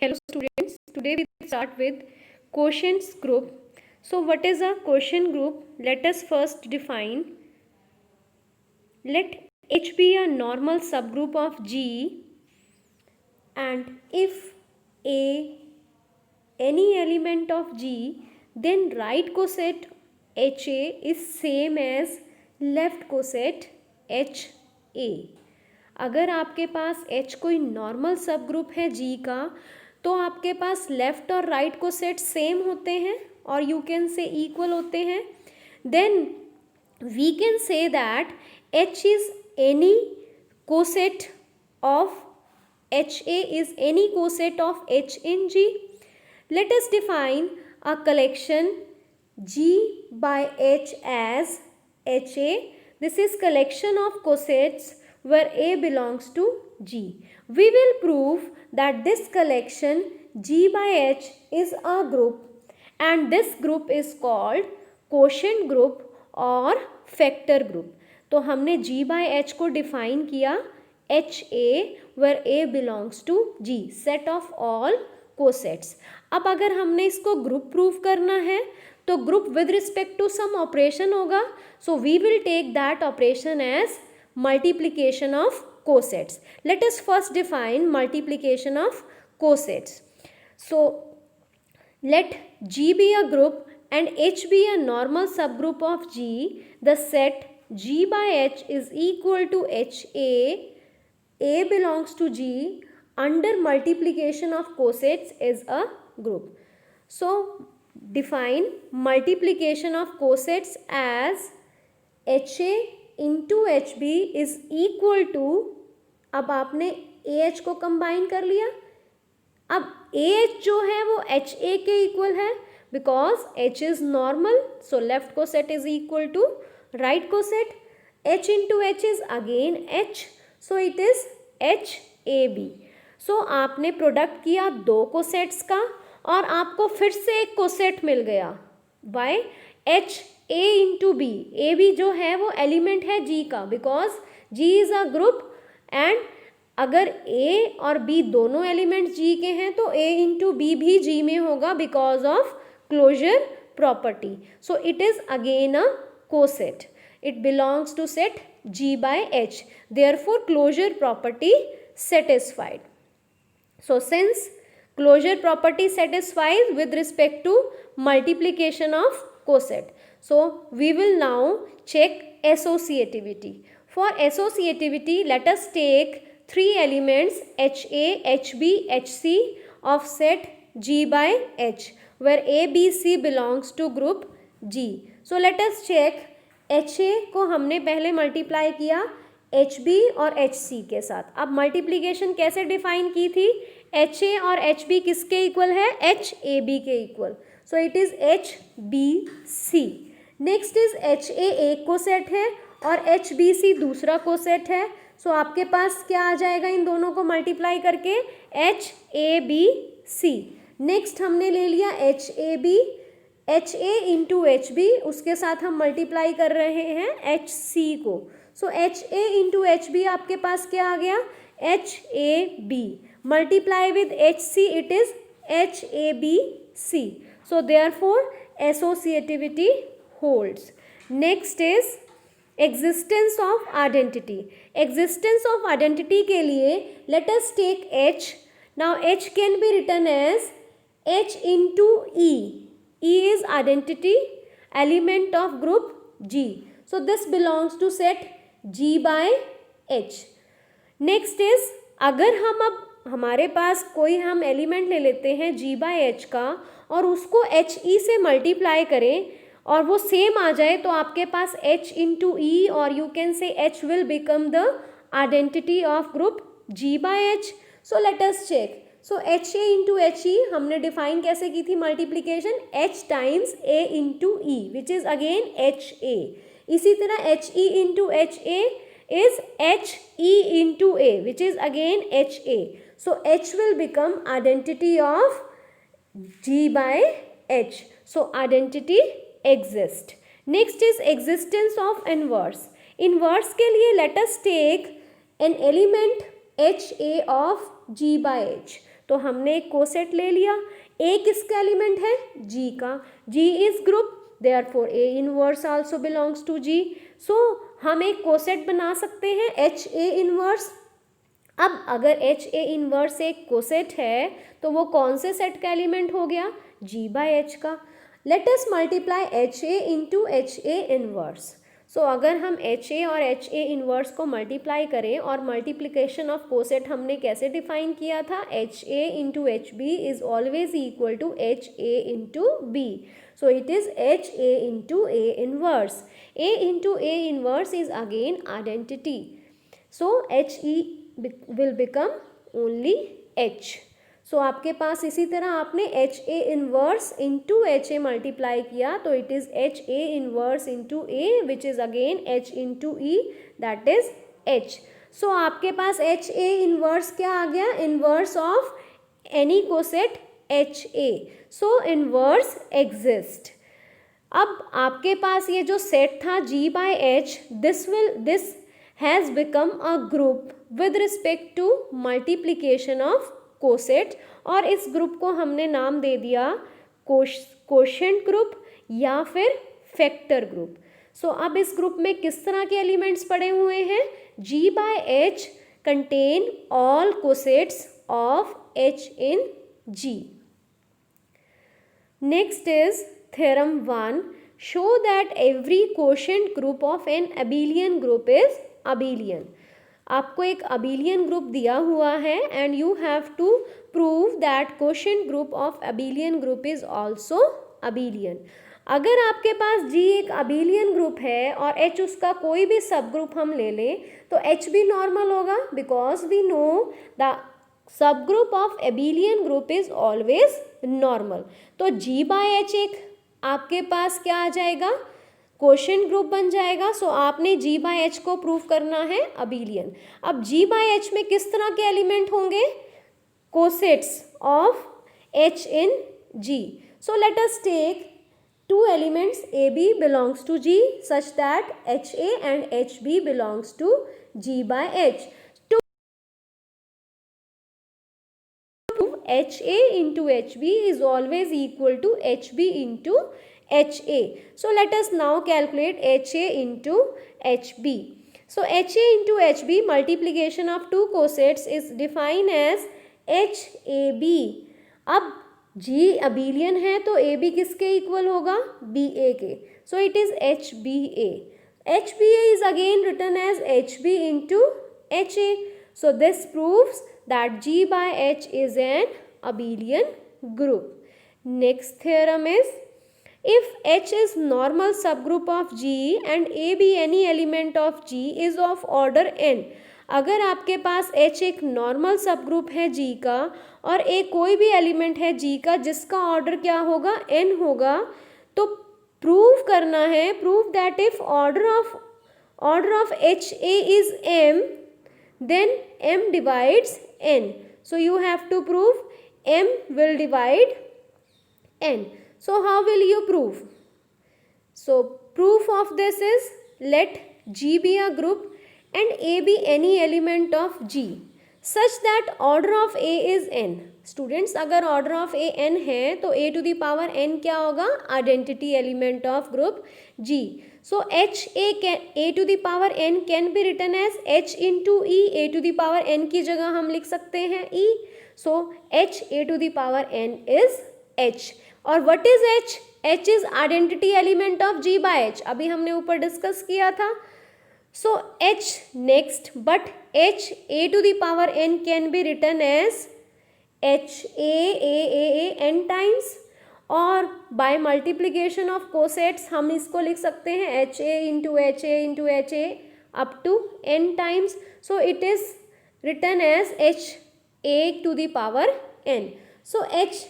Hello students, today we start with quotients group. So what is a quotient group? Let us first define. Let H be a normal subgroup of G, and if A any element of G, then right coset HA is same as left coset HA. अगर आपके पास H कोई normal sub group है G का, तो आपके पास left और राइट कोसेट सेम होते हैं और यू कैन से इक्वल होते हैं. Then we can say that H is any coset of HA is any coset of H in G. Let us define a collection G by H as HA. This is collection of cosets where A belongs to G. We will prove that this collection G by H is a group and this group is called quotient group or factor group. तो हमने G by H को define किया HA where A belongs to G, set of all cosets. अब अगर हमने इसको group prove करना है तो group with respect to some operation होगा. So we will take that operation as multiplication of cosets. Let us first define multiplication of cosets. So let G be a group and H be a normal subgroup of G. The set G by H is equal to HA. A belongs to G under multiplication of cosets is a group. So define multiplication of cosets as HA into HB is equal to, अब आपने AH को combine कर लिया. अब AH जो है वो HA के इक्वल है because H is normal, so left coset is equal to right coset. H into H is again H, so it is HAB. सो आपने प्रोडक्ट किया दो कोसेट्स का और आपको फिर से एक कोसेट मिल गया bye HA into B. AB जो है वो एलिमेंट है G का because G is a group and अगर A और B दोनों एलिमेंट G के हैं तो A into B भी G में होगा because of closure property. So it is again a coset. It belongs to set G by H. Therefore, closure property satisfied. So, since closure property satisfies with respect to multiplication of coset, so we will now check associativity. For associativity, let us take three elements HA, HB, HC of set G by H, where A, B, C belongs to group G. So, let us check. HA को हमने पहले multiply किया HB और HC के साथ. अब multiplication कैसे define की थी? HA और HB किसके इक्वल है? HAB के equal. So it is HBC. Next is HA एक कोसेट है और HBC दूसरा कोसेट है. सो आपके पास क्या आ जाएगा इन दोनों को मल्टीप्लाई करके? HABC. नेक्स्ट हमने ले लिया HAB, HA इंटू HB, उसके साथ हम मल्टीप्लाई कर रहे हैं HC को. सो HA इंटू HB आपके पास क्या आ गया? HAB. Multiply with HC it is HABC. So therefore associativity holds. Next is existence of identity. Existence of identity के लिए let us take H. Now H can be written as H into E. E is identity element of group G. So this belongs to set G by H. Next is अगर हम अब हमारे पास कोई हम element ले लेते हैं G by H का और उसको HE से मल्टीप्लाई करें और वो सेम आ जाए तो आपके पास H into E और यू कैन से H will become the identity of group G by H. So let us check. So HA into HE हमने डिफाइन कैसे की थी multiplication? H times A into E which is again HA. इसी तरह HE into HA is HE into A which is again HA. So H will become identity of G by H. So identity exist. Next is existence of inverse. Inverse के लिए let us take an element HA of G by H. तो हमने एक coset ले लिया, ए किसका element है, G का, G is group, therefore a inverse also belongs to G. So हम एक कोसेट बना सकते हैं एच ए इनवर्स। अब अगर एच ए इनवर्स एक कोसेट है तो वो कौन से सेट का एलिमेंट हो गया, जी बाय एच का। Let us multiply H A into H A inverse. So अगर हम एच ए और एच ए इनवर्स को मल्टीप्लाई करें, और मल्टीप्लिकेशन ऑफ कोसेट हमने कैसे डिफाइन किया था, H A into H B is always equal to H A into B. So it is H A into A inverse. A into A inverse is again identity, so H E will become only H. So आपके पास इसी तरह आपने H A inverse into H A multiply किया तो it is H A inverse into A which is again H into E, that is H. So आपके पास H A inverse क्या आ गया, inverse of any coset H A. So inverse exist. अब आपके पास ये जो सेट था G by H, this has become a group with respect to multiplication of coset, और इस ग्रुप को हमने नाम दे दिया कोशेंट ग्रुप या फिर फैक्टर ग्रुप। सो अब इस ग्रुप में किस तरह के एलिमेंट्स पड़े हुए हैं, G by H contain all cosets of H in G. Next is theorem 1, show that every quotient group of an abelian group is abelian। आपको एक abelian group दिया हुआ है and you have to prove that quotient group of abelian group is also abelian। अगर आपके पास G एक abelian group है और H उसका कोई भी सब ग्रुप हम ले लें तो H भी नॉर्मल होगा, because we know the subgroup of abelian group is always normal। तो G by H एक आपके पास क्या आ जाएगा, कोशेंट ग्रुप बन जाएगा। सो आपने जी बाय एच को प्रूव करना है अबीलियन। अब जी बाय एच में किस तरह के एलिमेंट होंगे, cosets of H in G. So let us take two elements A B belongs to G such that H A and H B belongs to G by H. H A into H B is always equal to H B into H A. So let us now calculate HA into HB. So HA into HB multiplication of two cosets is defined as HAB। अब G abelian है तो AB किसके equal होगा, BA के। So it is HBA। HBA is again written as HB into HA। So this proves that G by H is an abelian group। Next theorem is, if H is normal subgroup of G and A be any element of G is of order n। अगर आपके पास H एक normal subgroup है G का और A कोई भी element है G का जिसका ऑर्डर क्या होगा, n होगा, तो प्रूव करना है, prove that if order of HA is m then m divides n। so you have to prove m will divide n। So how will you prove? So proof of this is, let G be a group and A be any element of G such that order of A is n। Students, अगर order of A n है तो A to the power n क्या होगा, identity element of group G। So A to the power n can be written as H into E। A to the power n की जगह हम लिख सकते हैं E। So H A to the power n is H। और what is H? H is identity element of G by H, अभी हमने ऊपर डिस्कस किया था। So H next, but H A to the power n can be written as H A n times, और by multiplication of cosets हम इसको लिख सकते हैं H A into H A into H A up to n times. So it is written as H A to the power n। So H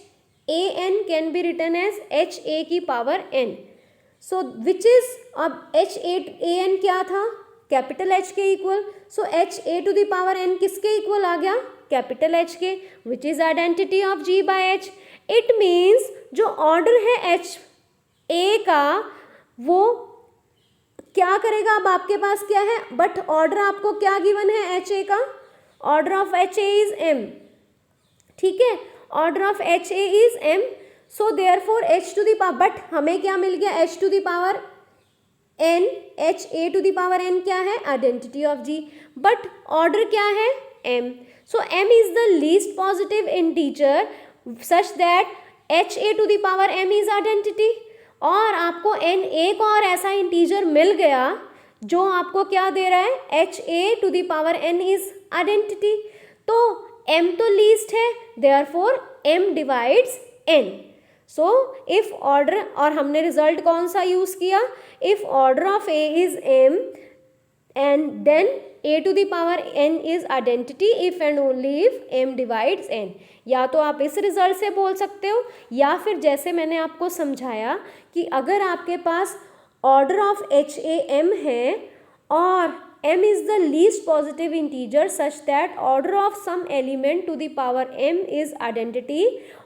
a n can be written as h a की power n। So which is, अब h a n क्या था, capital H के equal. So h a to the power n किसके equal आ गया, capital H के, which is identity of G by H। It means जो ऑर्डर है H A का वो क्या करेगा, अब आपके पास क्या है, बट ऑर्डर आपको क्या गिवन है H A का, order of H A is m। ठीक है, order of H A is M, so therefore H to the power, but हमें क्या मिल गया, H to the power N, H A to the power N क्या है, identity of G, but order क्या है, M, so M is the least positive integer such that H A to the power M is identity, और आपको N एक और ऐसा integer मिल गया जो आपको क्या दे रहा है, H A to the power N is identity, तो m तो लीस्ट है, therefore m divides n, so if order, और हमने रिजल्ट कौन सा यूज किया, if order of a is m and then a to the power n is identity if and only if m divides n, या तो आप इस result से बोल सकते हो, या फिर जैसे मैंने आपको समझाया कि अगर आपके पास order of H A M है और m is the least positive integer such that order of some element to the power m is identity,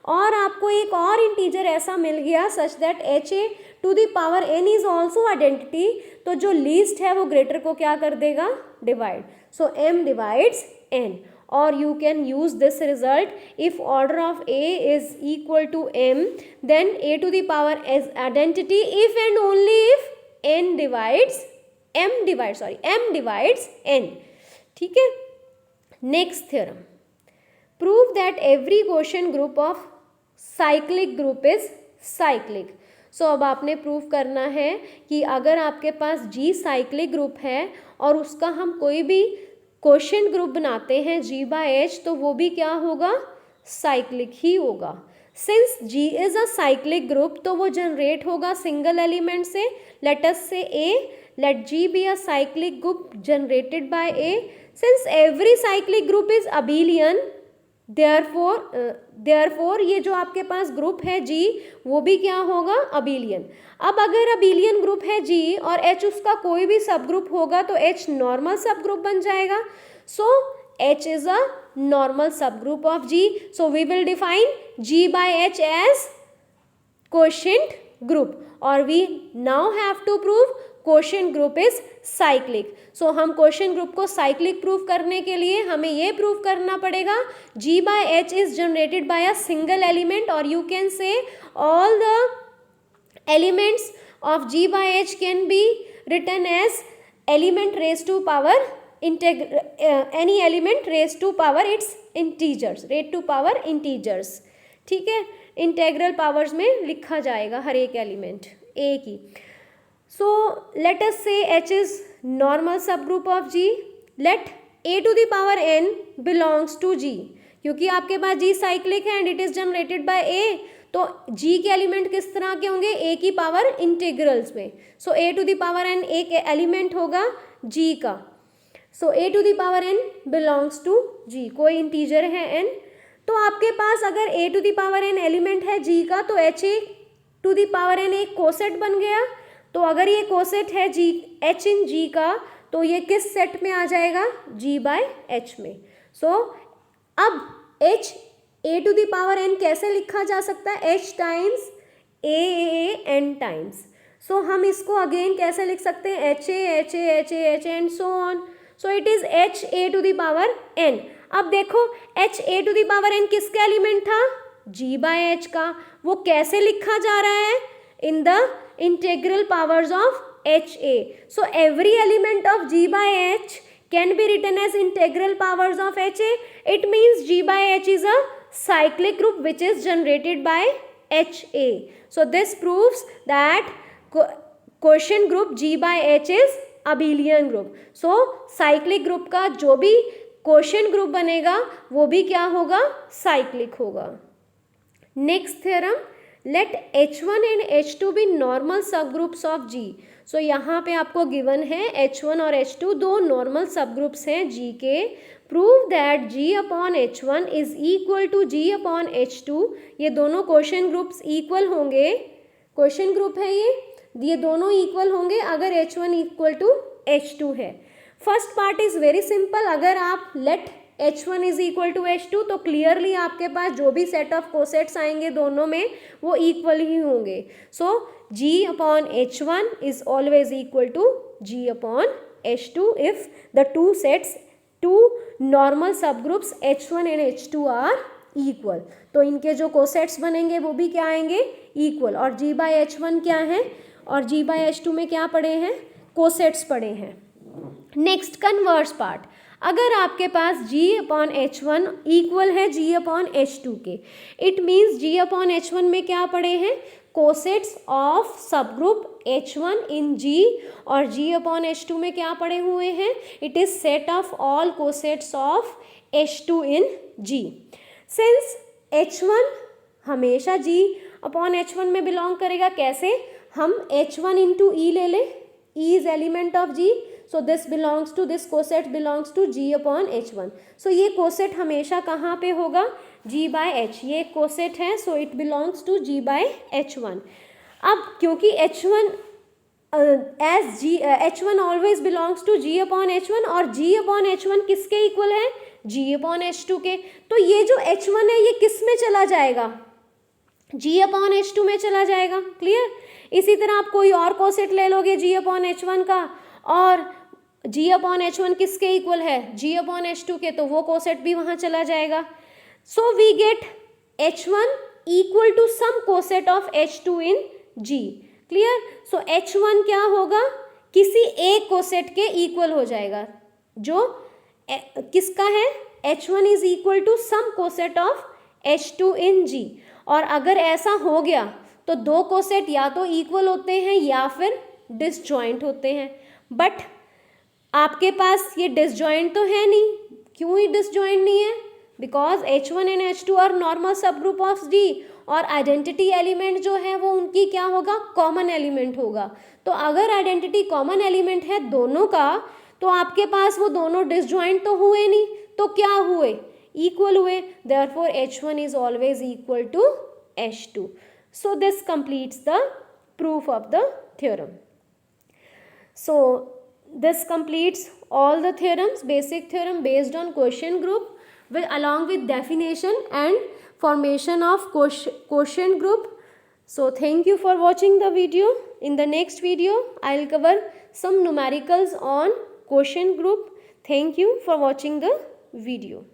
और आपको एक और इंटीजर ऐसा मिल गया such that H A to the power N is also identity, तो जो लीस्ट है वो ग्रेटर को क्या कर देगा, डिवाइड, सो m डिवाइड्स n, और you can use this result if order of a is equal to m then a to the power is identity if and only if n divides m divides n, ठीक है। Next theorem, prove that every quotient group of cyclic group is cyclic, so अब आपने prove करना है कि अगर आपके पास जी cyclic group है और उसका हम कोई भी क्वेश्चन ग्रुप बनाते हैं जी बाय एच, तो वो भी क्या होगा, साइक्लिक ही होगा। Since G is a cyclic group तो वो जनरेट होगा सिंगल एलिमेंट से, let us say A, let G be a cyclic group generated by A, since every cyclic group is abelian, therefore ये जो आपके पास ग्रुप है G वो भी क्या होगा, abelian। अब अगर abelian ग्रुप है G और H उसका कोई भी सब ग्रुप होगा तो H नॉर्मल सब ग्रुप बन जाएगा, so H is a normal subgroup of G, so we will define G by H as quotient group, or we now have to prove question group is cyclic, so हम question group को cyclic prove करने के लिए हमें ये prove करना पड़ेगा G by H is generated by a single element, और you can say all the elements of G by H can be written as element raise to power any element raise to power its integers, raise to power integers, ठीक है, integral powers में लिखा जाएगा हर एक element ए की। So let us say H is normal subgroup of G. Let A to the power n belongs to G. क्योंकि आपके पास G cyclic है and it is generated by A, तो G के एलिमेंट किस तरह के होंगे, A की पावर इंटीग्रल्स में, so A to the power n एक एलिमेंट होगा G का, so A to the power n belongs to G, कोई इंटीजर है n, तो आपके पास अगर A to the power n element है G का तो H A to the power n एक कोसेट बन गया, तो अगर ये कोसेट है जी एच इन जी का तो ये किस सेट में आ जाएगा, जी बाय एच में, सो अब H A to the power N कैसे लिखा जा सकता है, H times A N times, so हम इसको अगेन कैसे लिख सकते हैं, H A and so on, so it is H A to the power N. अब देखो H A to the power N किसका एलिमेंट था, जी बाय एच का, वो कैसे लिखा जा रहा है, in the integral powers of HA. So every element of G by H can be written as integral powers of HA. It means G by H is a cyclic group which is generated by HA. So this proves that quotient group G by H is abelian group. So cyclic group का जो भी quotient group बनेगा वो भी क्या होगा, cyclic होगा। Next theorem, let H1 and H2 be normal subgroups of G. So यहाँ पे आपको given है H1 और H2 दो normal subgroups हैं G के, prove that G upon H1 is equal to G upon H2, ये दोनों quotient groups equal होंगे, quotient group है ये दोनों equal होंगे अगर H1 equal to H2 है। First part is very simple, अगर आप let H1 is equal to H2 तो क्लियरली आपके पास जो भी सेट ऑफ कोसेट्स आएंगे दोनों में वो इक्वल ही होंगे, so G upon H1 is always equal to G upon H2 if the two sets, two normal subgroups H1 and H2 are equal, तो इनके जो कोसेट्स बनेंगे वो भी क्या आएंगे, इक्वल। और G/H1 क्या है, और G/H2 में क्या पड़े हैं, कोसेट्स पड़े हैं। नेक्स्ट कन्वर्स पार्ट, अगर आपके पास G/H1 इक्वल है G/H2 के, इट मीन्स G/H1 में क्या पड़े हैं, कोसेट्स ऑफ सब ग्रुप H1 इन G, और G/H2 में क्या पड़े हुए हैं, it is set of all cosets of H2 in G। Since H1 हमेशा G/H1 में बिलोंग करेगा, कैसे, हम H1 इंटू E ले लें, E is element of G, so this belongs to, this coset belongs to G/H1, so ये coset हमेशा कहाँ पे होगा, G/H, ये कोसेट है, so it belongs to G/H1। अब क्योंकि H1 H1 always belongs to G/H1, और G/H1 किसके इक्वल है, G/H2 के, तो ये जो H1 है ये किस में चला जाएगा, G/H2 में चला जाएगा, क्लियर। इसी तरह आप कोई और कोसेट ले लोगे G/H1 का, और G/H1 किसके इक्वल है, G/H2 के, तो वो कोसेट भी वहाँ चला जाएगा। So we get H1 equal to some coset of H2 in G, clear. So H1 क्या होगा, किसी एक कोसेट के इक्वल हो जाएगा, जो किसका है, H1 is equal to some coset of H2 in G। और अगर ऐसा हो गया तो दो कोसेट या तो इक्वल होते हैं या फिर डिसजॉइंट होते हैं, बट आपके पास ये डिसजॉइंट तो है नहीं। क्यों ही डिसजॉइंट नहीं है, because H1 and H2 are normal sub group of D, और आइडेंटिटी एलिमेंट जो है वो उनकी क्या होगा, कॉमन एलिमेंट होगा। तो अगर आइडेंटिटी कॉमन एलिमेंट है दोनों का, तो आपके पास वो दोनों डिसजॉइंट तो हुए नहीं, तो क्या हुए, इक्वल हुए। Therefore H1 is always equal to H2। So this completes the proof of the theorem. So this completes all the theorems, basic theorem based on quotient group, along with definition and formation of quotient group. So thank you for watching the video. In the next video, I will cover some numericals on quotient group. Thank you for watching the video.